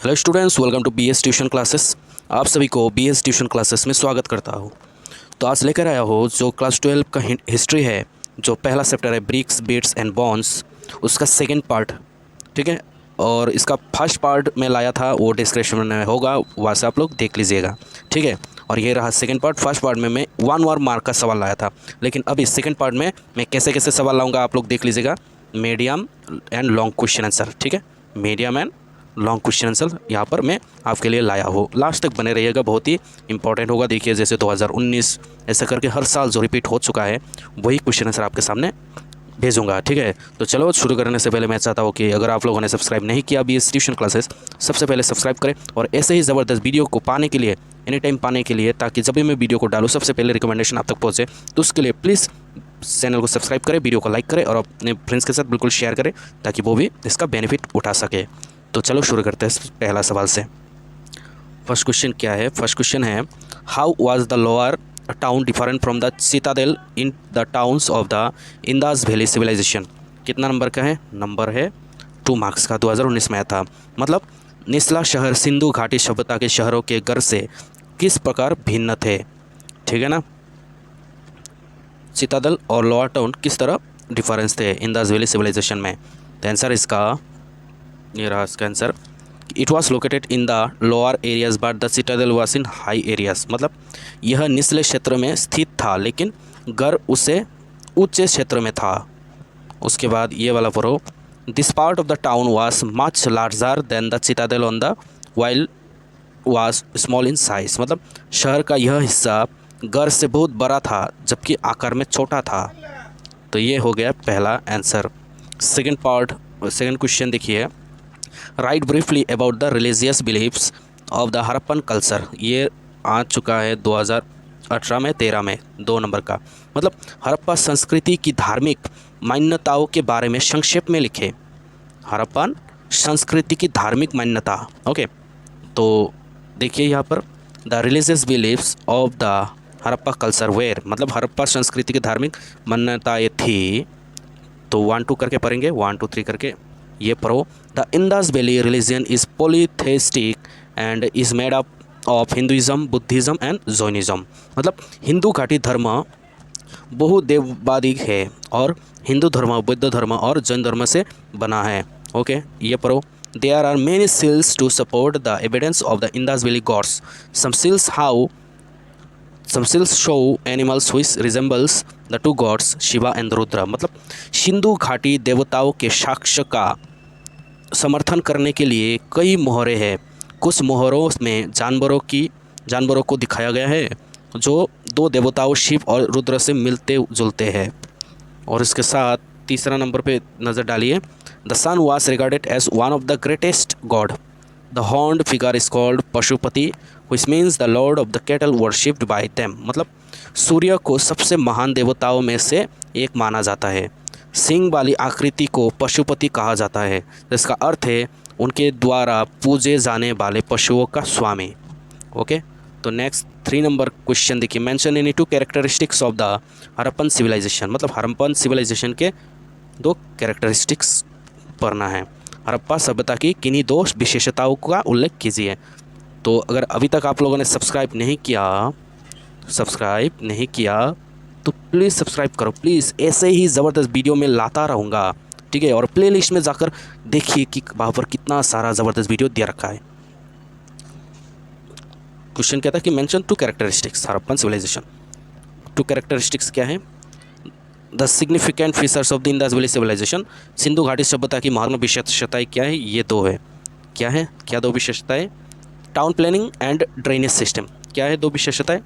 Hello students, welcome to BS tuition classes. आप सभी को बीएस ट्यूशन क्लासेस में स्वागत करता हूँ। तो आज लेकर आया हो जो क्लास 12 का हिस्ट्री है, जो पहला चैप्टर है ब्रिक्स बिट्स एंड बॉन्ड्स, उसका सेकंड पार्ट। ठीक है, और इसका फर्स्ट पार्ट मैं लाया था, वो डिस्क्रिप्शन में होगा, वहाँ से आप लोग देख लीजिएगा। ठीक है, और ये रहा सेकंड पार्ट। फर्स्ट पार्ट में मैं 1 मार्क का सवाल लाया था, लेकिन अभी सेकंड पार्ट में मैं कैसे कैसे सवाल लाऊंगा आप लोग देख लीजिएगा। Medium and long question answer. ठीक है, medium and long question answer यहाँ पर मैं आपके लिए लाया हो। लास्ट तक बने रहिएगा, बहुत ही इंपॉर्टेंट होगा। देखिए, जैसे 2019 ऐसा करके हर साल जो रिपीट हो चुका है, वही क्वेश्चन आंसर आपके सामने भेजूंगा। ठीक है, तो चलो शुरू करने से पहले मैं चाहता हूँ कि अगर आप लोगों ने सब्सक्राइब नहीं किया बीएस ट्यूशन क्लासेस, सबसे पहले सब्सक्राइब करें, और ऐसे ही ज़बरदस्त वीडियो को पाने के लिए, एनी टाइम पाने के लिए, ताकि जब भी मैं वीडियो को डालूँ सबसे पहले रिकमेंडेशन आप तक पहुँचे, तो उसके लिए प्लीज़ चैनल को सब्सक्राइब करें, वीडियो को लाइक करें और अपने फ्रेंड्स के साथ बिल्कुल शेयर करें, ताकि वो भी इसका बेनिफिट उठा सके। तो चलो शुरू करते हैं पहला सवाल से। फर्स्ट क्वेश्चन क्या है? फर्स्ट क्वेश्चन है, how was the lower town different from the citadel in the towns of the Indus valley civilisation. कितना नंबर का है? नंबर है 2 मार्क्स का। 2019 में आया था। मतलब निचला शहर सिंधु घाटी सभ्यता के शहरों के घर से किस प्रकार भिन्न थे। ठीक है ना, सिटाडेल और लोअर टाउन किस तरह डिफरेंस थे इंदास वैली सिविलाइजेशन में। तो आंसर इसका ये रहा इसका answer. It was located in the lower areas but the Citadel was in high areas. मतलब यह निचले क्षेत्र में स्थित था, लेकिन घर उसे ऊंचे क्षेत्र में था। उसके बाद ये वाला पढ़ो, this part of the town was much larger than the Citadel on the while was small in size. मतलब शहर का यह हिस्सा घर से बहुत बड़ा था, जबकि आकार में छोटा था। तो ये हो गया पहला answer. Second part, second question देखिए, write briefly about the religious beliefs of the Harappan culture. ये आ चुका है 2018 में, 13 में, 2 नंबर का। मतलब हड़प्पा संस्कृति की धार्मिक मान्यताओं के बारे में संक्षेप में लिखे। हड़प्पन संस्कृति की धार्मिक मान्यता। ओके, तो देखिए यहाँ पर the religious beliefs of the Harappa culture where, मतलब हड़प्पा संस्कृति की धार्मिक मान्यताएँ थी। तो 1 2 करके पढ़ेंगे, 1 2 3 करके ये पढ़ो। The Indus valley religion is polytheistic and is made up of Hinduism, Buddhism and Jainism. मतलब हिंदू घाटी धर्म बहुदेववादी है और हिंदू धर्म, बुद्ध धर्म और जैन धर्म से बना है। ओके, ये पढ़ो। There are many seals to support the evidence of the Indus valley gods. Some seals show animals which resembles the two gods Shiva and Rudra. मतलब सिंधु घाटी देवताओं के साक्ष्य का समर्थन करने के लिए कई मोहरें हैं। कुछ मोहरों में जानवरों को दिखाया गया है जो 2 देवताओं शिव और रुद्र से मिलते जुलते हैं। और इसके साथ तीसरा नंबर पे नज़र डालिए, the sun was regarded as one of the greatest god. The horned figure is called Pashupati which means the lord of the cattle worshipped by them। मतलब सूर्य को सबसे महान देवताओं में से एक माना जाता है। सिंह वाली आकृति को पशुपति कहा जाता है, जिसका अर्थ है उनके द्वारा पूजे जाने वाले पशुओं का स्वामी। ओके, तो नेक्स्ट 3 नंबर क्वेश्चन देखिए, mention any 2 characteristics of the Harappan civilisation. मतलब हड़प्पन सिविलाइजेशन के 2 कैरेक्टरिस्टिक्स पढ़ना है। हड़प्पा सभ्यता की किन्हीं 2 विशेषताओं का उल्लेख कीजिए। तो अगर अभी तक आप लोगों ने सब्सक्राइब नहीं किया तो प्लीज़ सब्सक्राइब करो प्लीज़। ऐसे ही ज़बरदस्त वीडियो में लाता रहूँगा। ठीक है, और प्लेलिस्ट में जाकर देखिए कि वहाँ पर कितना सारा ज़बरदस्त वीडियो दिया रखा है। क्वेश्चन कहता है कि mention 2 characteristics Harappan civilisation. 2 characteristics क्या है? The significant features of the Indus valley civilisation. Sindhu घाटी सभ्यता की महत्वपूर्ण विशेषताएँ क्या है? ये 2 है। क्या है? क्या 2 विशेषताएँ? Town planning and drainage system. क्या है 2 विशेषताएं?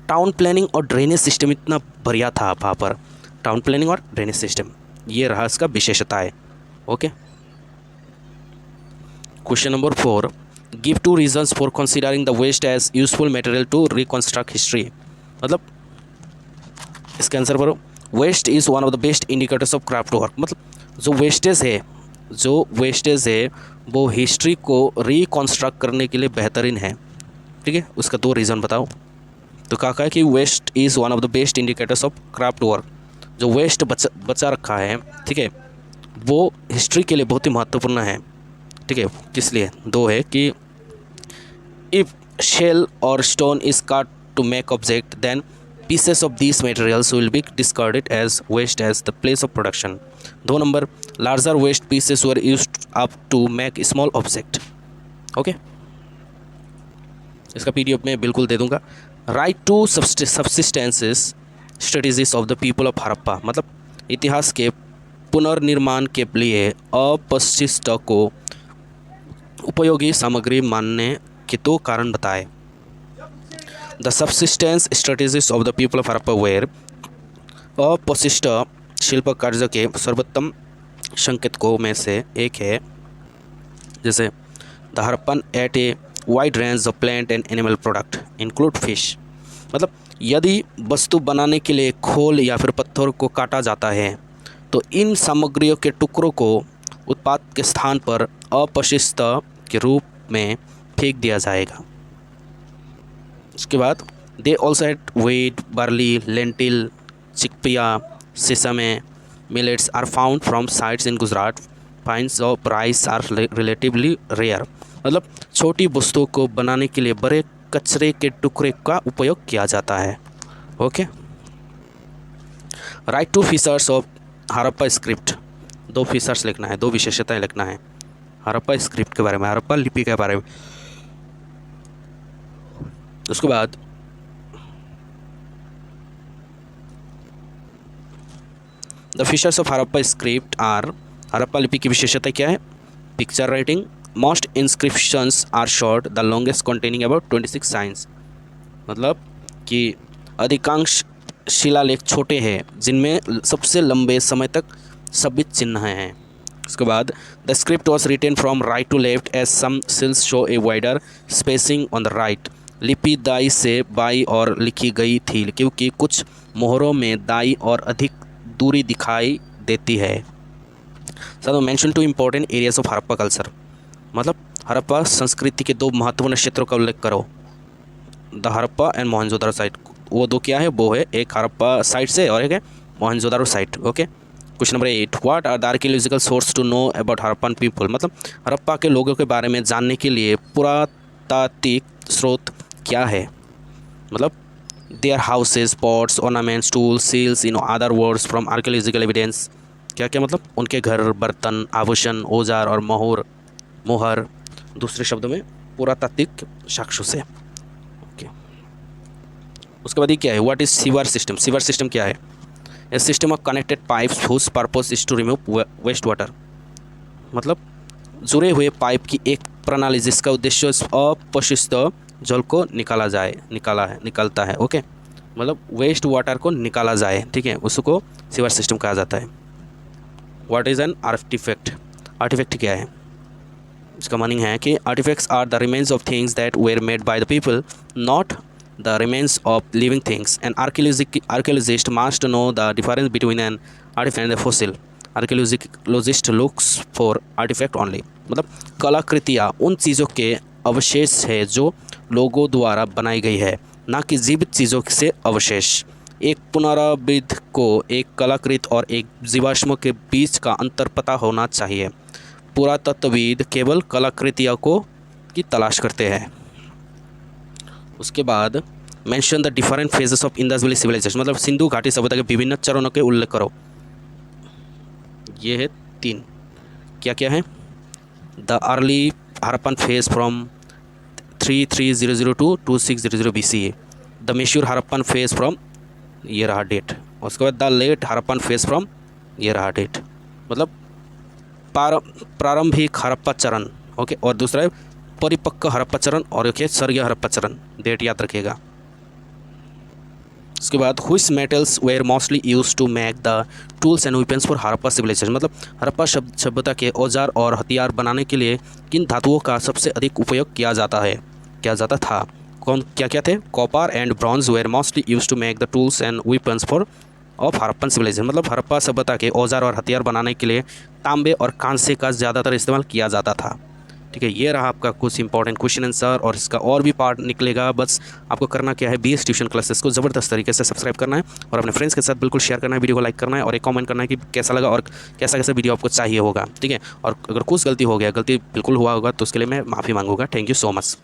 टाउन प्लानिंग और ड्रेनेज सिस्टम इतना बढ़िया था वहाँ पर। टाउन प्लानिंग और ड्रेनेज सिस्टम, ये रहा इसका विशेषता है। Okay, question number 4, give 2 reasons for considering the waste as useful material to reconstruct history. मतलब इसका आंसर करो, waste is one of the best indicators of craft work. मतलब जो वेस्टेज है वो हिस्ट्री को रिकॉन्स्ट्रक्ट करने के लिए बेहतरीन है। ठीक है, उसका 2 रीज़न बताओ। तो कहा है कि waste is one of the best indicators of craft work. जो वेस्ट बचा रखा है, ठीक है, वो हिस्ट्री के लिए बहुत ही महत्वपूर्ण है। ठीक है, किस लिए? दो है कि इफ़ शेल और stone is cut to make object then pieces of these materials will be discarded as waste as the place of production. 2 number, larger waste pieces were used up to make small object. Okay, इसका PDF में बिल्कुल दे दूंगा. Write to subsistences strategies of the people of Harappa, मतलब इतिहास के पुनर्निर्माण के लिए अपशिष्ट को उपयोगी सामग्री मानने के 2 कारण बताए. The subsistence strategies of the people of Harappa were अपशिष्ट शिल्प कार्य के सर्वोत्तम संकेतकों में से एक है. जैसे the Harappan ate a wide range of plant and animal product include fish, मतलब यदि वस्तु बनाने के लिए खोल या फिर पत्थर को काटा जाता है तो इन सामग्रियों के टुकड़ों को उत्पाद के स्थान पर अपशिष्ट के रूप में फेंक दिया जाएगा. उसके बाद they also had wheat, barley, lentil, chickpea, sesame, millets are found from sites in Gujarat. Finds of rice are relatively rare, मतलब छोटी वस्तुओं को बनाने के लिए बड़े कचरे के टुकड़े का उपयोग किया जाता है. Okay, write two features of Harappa script, 2 features लिखना है, 2 विशेषताएं लिखना है हड़प्पा स्क्रिप्ट के बारे में, हड़प्पा लिपि के बारे में. उसके बाद the features of Harappa script are, Harappa लिपि की विशेषता क्या है? Picture writing, most inscriptions are short, the longest containing about 26 science, मतलब कि अधिकांश शिलालेख छोटे हैं जिनमें सबसे लंबे समय तक सभी चिन्ह हैं. उसके बाद the script was written from right to left as some seals show a wider spacing on the right. लिपि दाई से बाई और लिखी गई थी क्योंकि कुछ मोहरों में दाई और अधिक दूरी दिखाई देती है. So mention 2 important areas of Harappa culture, मतलब हड़प्पा संस्कृति के 2 महत्वपूर्ण क्षेत्रों का उल्लेख करो. The Harappa and Mohenjodaro site, वो 2 क्या है? वो है एक हड़प्पा साइट से और एक है Mohenjodaro site. Okay, question number 8, what are the archaeological source to know about Harappan people, मतलब हड़प्पा के लोगों के बारे में जानने के लिए पुरातात्विक स्रोत क्या है? मतलब their houses, pots, ornaments, tools, seals, in other words from archaeological evidence. क्या क्या मतलब? उनके घर, बर्तन, आभूषण, औजार और मोहर, दूसरे शब्दों में पुरातात्विक साक्ष्यों से. ओके, उसके बाद ये क्या है? What is sewer system? Sewer system क्या है? A system of connected pipes whose purpose is to remove waste water, मतलब जुड़े हुए पाइप की एक प्रणाली जिसका उद्देश्य अपशिष्ट जल को निकालता है. ओके, मतलब वेस्ट वाटर को निकाला जाए, ठीक है, उसको सीवर सिस्टम कहा जाता है. What is an artifact? Artifact क्या है? इसका मीनिंग है कि artifacts are the remains of things that were made by the people, not the remains of living things. An archaeologist must know the difference between an artifact and a fossil. Archaeologist looks for artifact only, मतलब कलाकृतियाँ उन चीज़ों के अवशेष है जो लोगों द्वारा बनाई गई है, ना कि जीवित चीज़ों से अवशेष. एक पुनरावृत्त को एक कलाकृत और एक जीवाश्म के बीच का अंतर पता होना चाहिए. पुरातत्वविद केवल कलाकृतियों को की तलाश करते हैं. उसके बाद mention the different phases of Indus valley civilisation, मतलब सिंधु घाटी सभ्यता के विभिन्न चरणों के उल्लेख करो. ये है 3. क्या क्या है? The early Harappan phase from 3300 to 2600 BCE. The mature Harappan phase from, ये रहा डेट. उसके बाद the late Harappan phase from, ये रहा डेट, मतलब प्रारंभिक हड़प्पा चरण. ओके, और दूसरा है परिपक्व हड़प्पा चरण और एक है सर्गीय हड़प्पा चरण. डेट याद रखिएगा. उसके बाद which metals were mostly used to make the tools and weapons for Harappa civilisation, मतलब हड़प्पा सभ्यता के औजार और हथियार बनाने के लिए किन धातुओं का सबसे अधिक उपयोग किया जाता था? कौन क्या क्या थे? Copper and bronze were mostly used to make the tools and weapons for of Harappan civilisation, मतलब हड़प्पा सभ्यता के औजार और हथियार बनाने के लिए तांबे और कांसे का ज़्यादातर इस्तेमाल किया जाता था. ठीक है, ये रहा आपका कुछ इंपॉर्टेंट क्वेश्चन आंसर, और इसका और भी पार्ट निकलेगा। बस आपको करना क्या है, BS ट्यूशन क्लासेस को ज़बरदस्त तरीके से सब्सक्राइब करना है और अपने फ्रेंड्स के साथ बिल्कुल शेयर करना है, वीडियो को लाइक करना है और एक कमेंट करना है कि कैसा लगा और कैसा कैसा वीडियो आपको चाहिए होगा। ठीक है, और अगर कुछ गलती हो गया, गलती बिल्कुल हुआ होगा तो उसके लिए मैं माफ़ी मांगूंगा। Thank you so much.